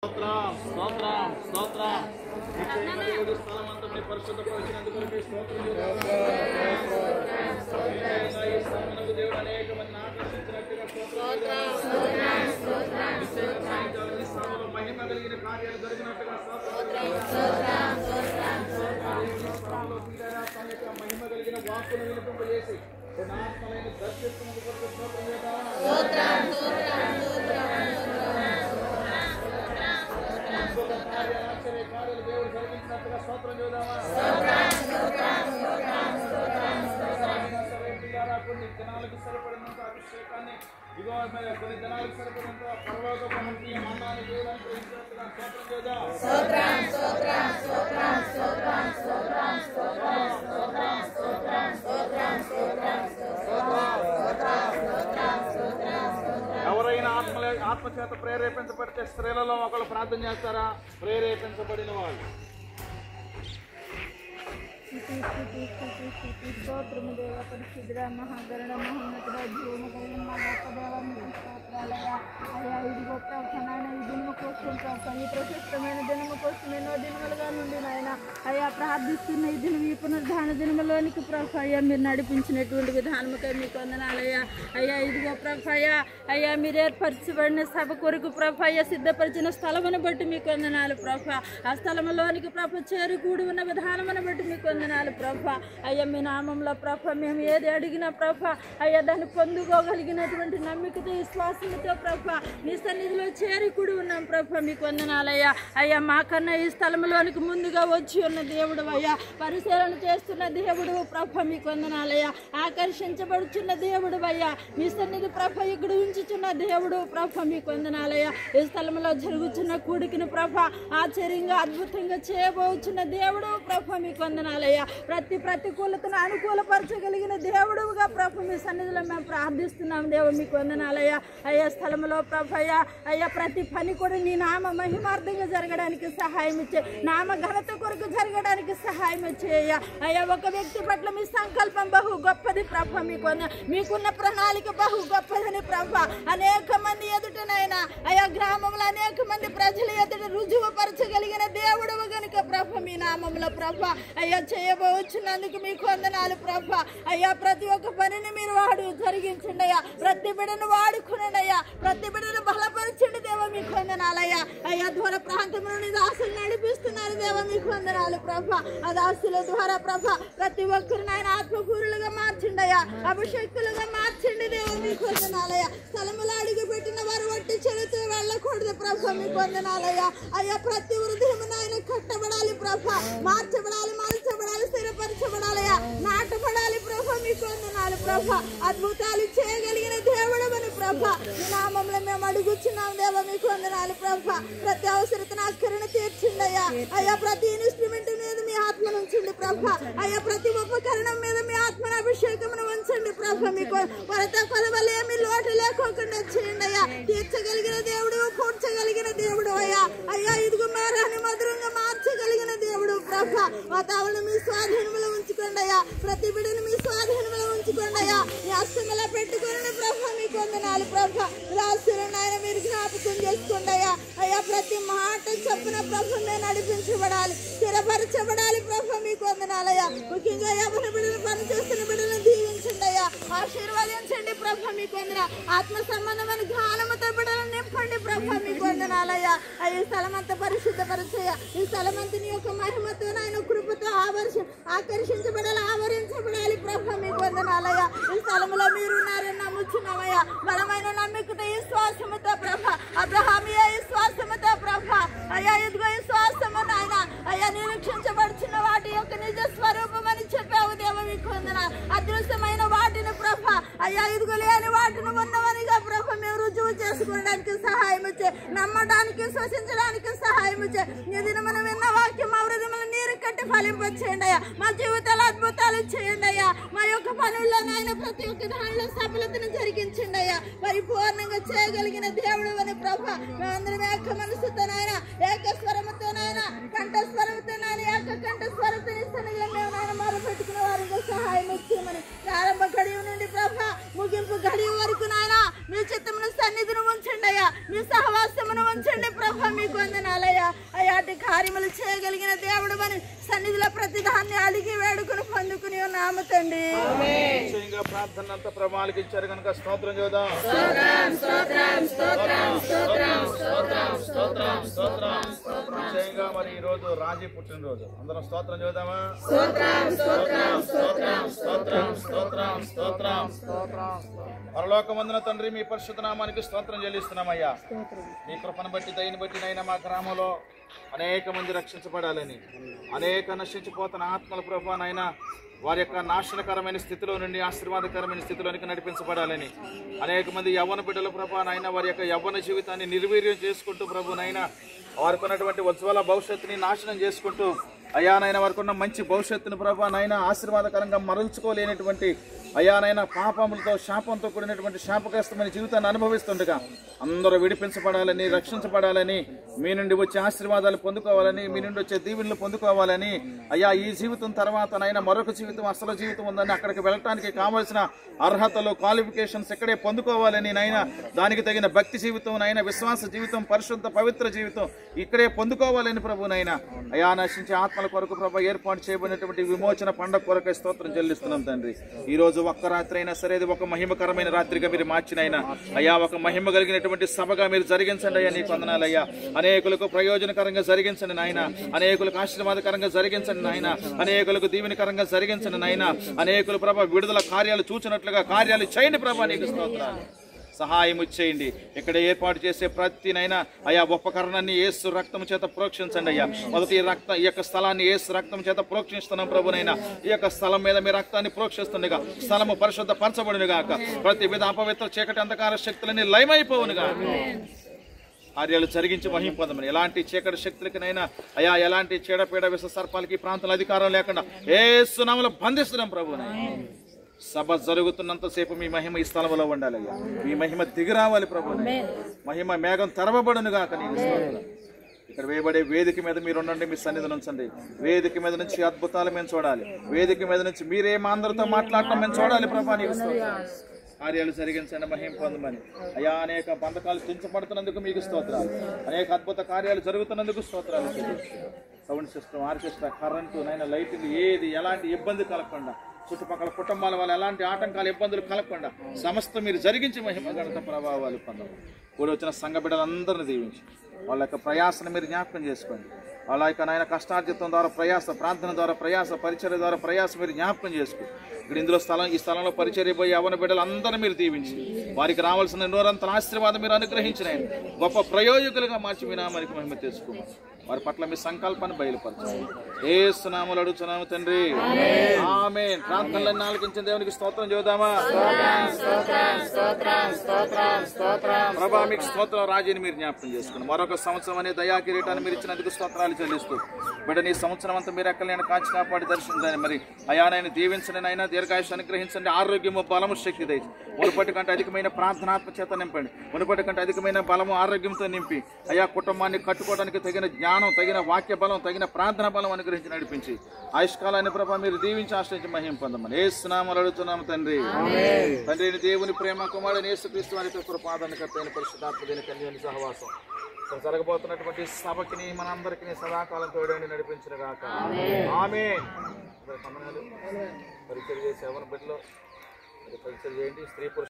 స్తోత్రం స్తోత్రం స్తోత్రం దేవుడి స్థలమంతటిని పరిశుద్ధపరిచినందుకు స్తోత్రం ఈ స్థలమునకు దేవుడు అనేక మందిని ఆకర్షించినట్టుగా స్తోత్రం ఈ స్థలంలో మహిమ కలిగిన కార్యాలు జరిగినట్టుగా మహిమ కలిగిన వాక్కును వినిపింపజేసి ఆత్మలను దర్శిస్తున్నందుకు కార్యాలు దేవుడు జరిగించినట్టుగా స్తోత్రం చూద్దామా? కొన్ని దినాలకు సరిపడినంత అభిషేకాన్ని కొన్ని దినాలకు సరిపడినంత పరలోక మహనీయ మన్నాన్ని దేవుడు అనుగ్రహించినట్టుగా స్తోత్రం చూద్దాం. ఎవరైనా ఆత్మచేత ప్రేరేపించబడితే స్త్రీలలో ఒకళ్ళు ప్రార్థన చేస్తారా? ప్రేరేపించబడిన వాళ్ళు స్తోత్రము దేవ పరిశుద్ధ మహాగరుడ మహోన్నతుడ జీవము కలిగిన మా గొప్ప దేవ మీకు స్తోత్రాలయ్యా. అయ్యా ఇదిగో ప్రభు నాయన ఈ దినము కోసం ప్రభు ఈ ప్రశస్తమైన దినము కోసం ఎన్నో దినములుగా నుండి నాయన అయ్యా ప్రార్థిస్తున్న ఈ దినం ఈ పునరుద్ధాన దినములోనికి ప్రభు అయ్యా మీరు నడిపించినటువంటి విధానముకై మీకు వందనాలయ్యా. అయ్యా ఇదిగో ప్రభు అయ్యా మీరు ఏర్పరచబడిన సభ కొరకు ప్రభు అయ్యా సిద్ధపరిచిన స్థలమును బట్టి మీకు వందనాలు ప్రభు. ఆ స్థలములోనికి ప్రభు చేరుకూడి ఉన్న విధానమును బట్టి మీకు వందనాలు ప్రభు. అయ్యా మీ నామంలో ప్రభు మేము ఏది అడిగినా ప్రభు అయ్యా దాన్ని పొందుకోగలిగినటువంటి నమ్మికతో విశ్వాసంతో ప్రభు మీ సన్నిధిలో చేరుకుడి ఉన్నాం ప్రభు మీకు వందనాలయ్యా. అయ్యా మాకన్నా ఈ స్థలంలోనికి ముందుగా వచ్చి ఉన్న దేవుడు అయ్యా పరిశీలన చేస్తున్న దేవుడు ప్రభు మీకు వందనాలయ్యా. ఆకర్షించబడుచున్న దేవుడు అయ్యా మీ సన్నిధి ప్రభు ఇక్కడ ఉంచుచున్న దేవుడు ప్రభు మీకు వందనాలయ్యా. ఈ స్థలంలో జరుగుతున్న కూడికిని ప్రభు ఆశ్చర్యంగా అద్భుతంగా చేయబోచున్న దేవుడు ప్రభు మీకు వందనాలయ్యా. ప్రతి ప్రతికూలతను అనుకూలపరచగలిగిన దేవుడుగా ప్రభు మీ సన్నిధిలో మేము ప్రార్థిస్తున్నాం దేవ మీకు వందనాలయ్యా. అయ్యా స్థలంలో ప్రభు అయ్యా ప్రతి పని కూడా నీ నామ మహిమార్థంగా జరగడానికి సహాయం ఇచ్చే, నామ ఘనత కొరకు జరగడానికి సహాయం ఇచ్చేయ్యా. అయ్యా ఒక వ్యక్తి పట్ల మీ సంకల్పం బహు గొప్పది ప్రభు మీకు మీకున్న ప్రణాళిక బహు గొప్పదని ప్రభు అనేక మంది ఎదుటనైనా అయ్యా గ్రామంలో అనేక మంది ప్రజల ఎదుట రుజువుపరచగలిగిన దేవుడు కనుక ప్రభు మీ నామంలో ప్రభు అయ్యా చేయబోచున్నందుకు మీకు వందనాలు ప్రభు. అయ్యా ప్రతి ఒక్క పనిని మీరు జరిగించండి అయ్యా. ప్రతి బిడ్డను వాడుకునండి అయ్యా. ప్రతి బిడ్డను బలపరచండి దేవ మీకు వందనాలయ్యా. అయ్యా దూర ప్రాంతంలో దాసులు నడిపిస్తున్నారు దేవ మీకు వందనాలు ప్రభు. ఆ దాసుల ద్వారా ప్రభు ప్రతి ఒక్కరిని ఆయన ఆత్మకూరులుగా మార్చండి అయ్యా. అభిషేకులుగా మార్చండి దేవ మీకు వందనాలయ్యా. స్థలములు అడుగు పెట్టిన వారు వట్టి చెడుతూ వెళ్ళకూడదు ప్రభు మీకు వందనాలయ్యా. అయ్యా ప్రతి హృదయం ఆయన కట్టబడాలి ప్రభు, మార్చబడాలి, మార్చబడాలి, స్థిరపరచబడాలయ్యా, నాటబడాలి ప్రభు మీకు వందనాలు ప్రభు. అద్భుతాలు చేయగలిగిన దేవుడు అని ప్రభు మీ నామంలో మేము అడుగుచున్నాం దేవ మీకు వందనాలు ప్రభు. ప్రతి అవసరతను అక్కరను తీర్చిండయ్యా. అయ్యా ప్రతి ఇన్స్ట్రుమెంట్ మీద మీ ఆత్మను ఉంచండి ప్రభు. అయ్యా ప్రతి ఉపకరణం మీద మీ ఆత్మను అభిషేకమును ఉంచండి ప్రభు. మీకు కొరత కొలవలేమి లోటు లేకోకుండా చేయండి అయ్యా. తీర్చగలిగిన దేవుడు, కూర్చగలిగిన దేవుడు అయ్యా. అయ్యా ఇదిగో మేరాన్ని మధురంగా మార్చగలిగిన దేవుడు ప్రభు. వాతావరణం మీ స్వాధీనంలో ఉంచుకోండి అయ్యా. ప్రతి బిడ్డను మీ స్వాధీనంలో ఉంచుకోండి అయ్యా. మీ అస్తమలా పెట్టుకోండి ప్రభు మీకు వందనాలు ప్రభు. రాసులను ఆయన మీరు జ్ఞాపకం చేసుకోండి అయ్యా. అయ్యా ప్రతి మాట చొప్పున ప్రభు మేము నడిపించబడాలి, స్థిరపరచబడాలి ప్రభు మీకు వందనాలయ్యా. ముఖ్యంగా యవ్వన బిడ్డలు పనిచేస్తున్న బిడ్డలను దీవించండి అయ్యా, ఆశీర్వదించండి ప్రభు మీకు వందన. ఆత్మ సంబంధమైన జ్ఞానముతో బిడ్డలను నింపండి ప్రభు మీకు వందనాలయ్యా. ఈ స్థలమంతా పరిశుద్ధపరచయ్యా. ఈ స్థలమంతా నీ యొక్క మహిమతో నాయన కృపతో ఆకర్షించబడాలి, ఆవరించబడాలి ప్రభు మీకు వందనాలయ్యా. ఈ స్థలంలో మీరున్నారని నమ్ముచున్నామయ్యా. బలమైన నమ్మికతో ఈ శ్వాసముతో ప్రభ అబ్రహామియా ఈ శ్వాసముతో ప్రభ అయ్యా ఇదిగో ఈ శ్వాసము నాయన అయ్యా నిరీక్షించబడుచున్న వాటి యొక్క నిజ స్వరూపం అని చెప్పావు దేవ మీకు వందన. అదృశ్యమైన వాటిని ప్రభ అయ్యా ఇదిగో లేని వాటిని ఉన్నవనిగా ప్రభ మేము రుజువు చేసుకోవడానికి సహాయం ఇచ్చే, నమ్మడానికి శ్వసించడానికి సహాయం ఇచ్చే. ఈ దిన మనం విన్న వాక్యం మా హృదయంలో నీరు కట్టి ఫలింపచేయండి అయ్యా. మా జీవితాలు అద్భుతాలు చేయండి అయ్యా. మా యొక్క పనుల్లో నాయన ప్రతి ఒక్క దానిలో సఫలతను జరిగించండి అయ్యా. పరిపూర్ణంగా చేయగలిగిన దేవుడు అని ప్రభ మేమందరం ఏక మనసుతో నాయన, ఏక స్వరముతో నాయన, కంఠస్వరంతో నాయన, ఏక కంఠస్వరంతో ఇస్తాను మేము నాయన మొరపెట్టుకునే వారికి సహాయం ఇచ్చేయమని. ప్రారంభ గడియ నుండి ప్రభ ముగింపు గడియ వరకు నాయన మీ చిత్తమును సన్నిధిని ఉంచండి అయ్యా. మీ సహవాసమును ఉంచండి ప్రభ మీకు వందనాలయ్యా. అయాటి కార్యములు చేయగలిగిన దేవుడు అని సన్నిధిలో ప్రతి దాన్ని అలిగి వేడుకుని పొందుకుని ఉన్నాము తండ్రి. ప్రార్థన అంతా ప్రభావాలకి ఇచ్చారు కనుక స్తోత్రం చేద్దాం. నిశ్చయంగా మరి ఈ రోజు రాజీ పుట్టినరోజు, అందరం స్తోత్రం చేద్దామా? పరలోకమందున తండ్రి మీ పరిశుద్ధ నామానికి స్తోత్రం చెల్లిస్తున్నామయ్యా. మీ కృపను బట్టి దయని బట్టి నైనా మా గ్రామంలో అనేక మంది రక్షించబడాలని, అనేక నశించిపోతున్న ఆత్మల ప్రభానైనా వారి యొక్క నాశనకరమైన స్థితిలో నుండి ఆశీర్వాదకరమైన స్థితిలోనికి నడిపించబడాలని, అనేక మంది యవ్వన బిడ్డల ప్రభానైనా వారి యొక్క యవ్వన జీవితాన్ని నిర్వీర్యం చేసుకుంటూ ప్రభునైనా వారికి ఉన్నటువంటి ఉజ్వల భవిష్యత్తుని నాశనం చేసుకుంటూ అయానైనా వారికి ఉన్న మంచి భవిష్యత్తుని ప్రభానైనా ఆశీర్వాదకరంగా మరల్చుకోలేనటువంటి అయానైనా పాపములతో శాపంతో కూడినటువంటి శాపగ్రస్తమైన జీవితాన్ని అనుభవిస్తుండగా అందరూ విడిపించబడాలని, రక్షించబడాలని, మీ నుండి వచ్చే ఆశీర్వాదాలు పొందుకోవాలని, మీ నుండి వచ్చే దీవెనలు పొందుకోవాలని, అయ్యా ఈ జీవితం తర్వాతనైనా మరొక జీవితం అసలు జీవితం ఉందని అక్కడికి వెళ్ళటానికి కావాల్సిన అర్హతలు, క్వాలిఫికేషన్స్ ఇక్కడే పొందుకోవాలని నైనా దానికి తగిన భక్తి జీవితం నైనా, విశ్వాస జీవితం, పరిశుద్ధ పవిత్ర జీవితం ఇక్కడే పొందుకోవాలని ప్రభునైనా అయా నశించే ఆత్మల కొరకు ప్రభు ఏర్పాటు చేయబడినటువంటి విమోచన పండుగ కొరకై స్తోత్రం చెల్లిస్తున్నాం తండ్రి. ఈ రోజు ఒక్క రాత్రి అయినా సరే ఒక మహిమకరమైన రాత్రిగా మీరు మార్చినైనా అయ్యా ఒక మహిమ కలిగినటువంటి సభగా మీరు జరిగించండి అయ్యా. నీకు వందనాలయ్యా. అనేకులకు ప్రయోజనకరంగా జరిగించండి నాయన, అనేకులకు ఆశీర్వాదకరంగా జరిగించండి నాయన, అనేకులకు దీవెనకరంగా జరిగించండి నాయన, అనేకులు ప్రభు విడుదల కార్యాలు చూచినట్లుగా కార్యాలు చేయండి ప్రభా. నీకు స్తోత్రాలు. సహాయం చేయండి. ఇక్కడ ఏర్పాటు చేసే ప్రతినైనా అయా ఉపకరణాన్ని యేసు రక్తం చేత ప్రోక్షించండి అయ్యా. మొదటి ఈ యొక్క స్థలాన్ని యేసు రక్తం చేత ప్రోక్షిస్తున్నాం ప్రభునైనా. ఈ యొక్క స్థలం మీద మీ రక్తాన్ని ప్రోక్షిస్తుండగా స్థలము పరిశుద్ధ పరచబడునుగాక. ప్రతి విధ అపవిత్ర చీకటి అంధకార శక్తులని లయమైపోవునుగా. కార్యాలు జరిగించి మహిమ పొందమని. ఎలాంటి చీకటి శక్తులకినైనా అయా ఎలాంటి చీడపీడ విష సర్పాలకి ప్రాంతాల అధికారం లేకుండా యేసు నామములో బంధిస్తున్నాం ప్రభునైనా. సభ జరుగుతున్నంతసేపు మీ మహిమ ఈ స్థలంలో ఉండాలయ్యా. మీ మహిమ దిగిరావాలి ప్రభు. మహిమ మేఘం తెరవబడునుగాక. నీకు స్తోత్రం. ఇక్కడ వేయబడే వేదిక మీద మీరు ఉండండి, మీ సన్నిధిని ఉంచండి. వేదిక మీద నుంచి అద్భుతాలు మేము చూడాలి. వేదిక మీద నుంచి మీరే మా అందరితో మాట్లాడటం మేము చూడాలి ప్రభా. నీకు స్తోత్రం. కార్యాలు జరిగించండి, మహిమ పొందమని. అయ్యా అనేక బంధకాలు తుంచబడుతున్నందుకు మీకు స్తోత్రాలు. అనేక అద్భుత కార్యాలు జరుగుతున్నందుకు స్తోత్రాలు. సౌండ్ సిస్టమ్, ఆర్కెస్ట్రా, కరెంటు నైనా లైటింగ్ ఏది ఎలాంటి ఇబ్బంది కలగకుండా, చుట్టుపక్కల కుటుంబాల వల్ల ఎలాంటి ఆటంకాలు ఇబ్బందులు కలగకుండా సమస్త మీరు జరిగించి మహిమ ఘనత ప్రభావాలు పొందమని. కూడి వచ్చిన సంఘ బిడ్డలందరినీ దీవించి వాళ్ళ యొక్క ప్రయాసను మీరు జ్ఞాపకం చేసుకోండి. వాళ్ళ యొక్క నాయన కష్టార్జితం ద్వారా ప్రయాస, ప్రార్థన ద్వారా ప్రయాస, పరిచర్య ద్వారా ప్రయాస మీరు జ్ఞాపకం చేసుకోండి. ఇక్కడ ఈ స్థలంలో పరిచర్య పోయి యవ్వన బిడ్డలందరూ మీరు దీవించి వారికి రావాల్సిన నూరంతల ఆశీర్వాదం మీరు అనుగ్రహించిన గొప్ప ప్రయోజకులుగా మార్చి మీ నామానికి మహిమ తెచ్చుకోమని వారి పట్ల మీ సంకల్పాన్ని బయలుపరచాలి. యేసు నామములో అడుగుతున్నాము తండ్రి, ఆమేన్. ప్రార్థనలన్నీ ఆలకించిన దేవునికి స్తోత్రం చేద్దామా? ప్రభా మీకు స్తోత్రం. రాజీని మీరు జ్ఞాపకం చేసుకుని మరొక సంవత్సరం అనే దయా కిరీటాన్ని మీరు ఇచ్చినందుకు స్తోత్రాలు చెల్లిస్తూ బిడ్డని సంవత్సరం అంతా మీరు ఎక్కడ నేను కాచి కాపాడి దర్శించండి. మరి అయానైనా దీవించండి, అయినా దీర్ఘాయుష్ అనుగ్రహించండి, ఆరోగ్యము బలము శక్తి దయచి మునుపటి కంటే అధికమైన ప్రార్థనాత్మ చేత నింపండి. మునుపటి కంటే అధికమైన బలము ఆరోగ్యంతో నింపి అయా కుటుంబాన్ని కట్టుకోవడానికి తగిన జ్ఞానం, తగిన వాక్య బలం, తగిన ప్రార్థన బలం అనుగ్రహించి నడిపించి ఆయుష్కాలాన్ని ప్రభా మీరు దీవించి ఆశ్రయించి మహిమ పొందమని యేసు నామములో అడుగుతున్నాము తండ్రి. తండ్రిని దేవుని ప్రేమ, కుమారుని యేసుక్రీస్తు వారి కృపాదానకర్తైన పరిశుద్ధాత్మ దేని కన్యని సహవాసం జరగబోతున్నటువంటి సభకిని మనందరికీ సదాకాలం తోడండి నడిపించిన గాక. ఆమేన్. పరిచయం చేసే ఎవరి బిడ్డలో పరిచయం చేయండి. స్త్రీ పురుష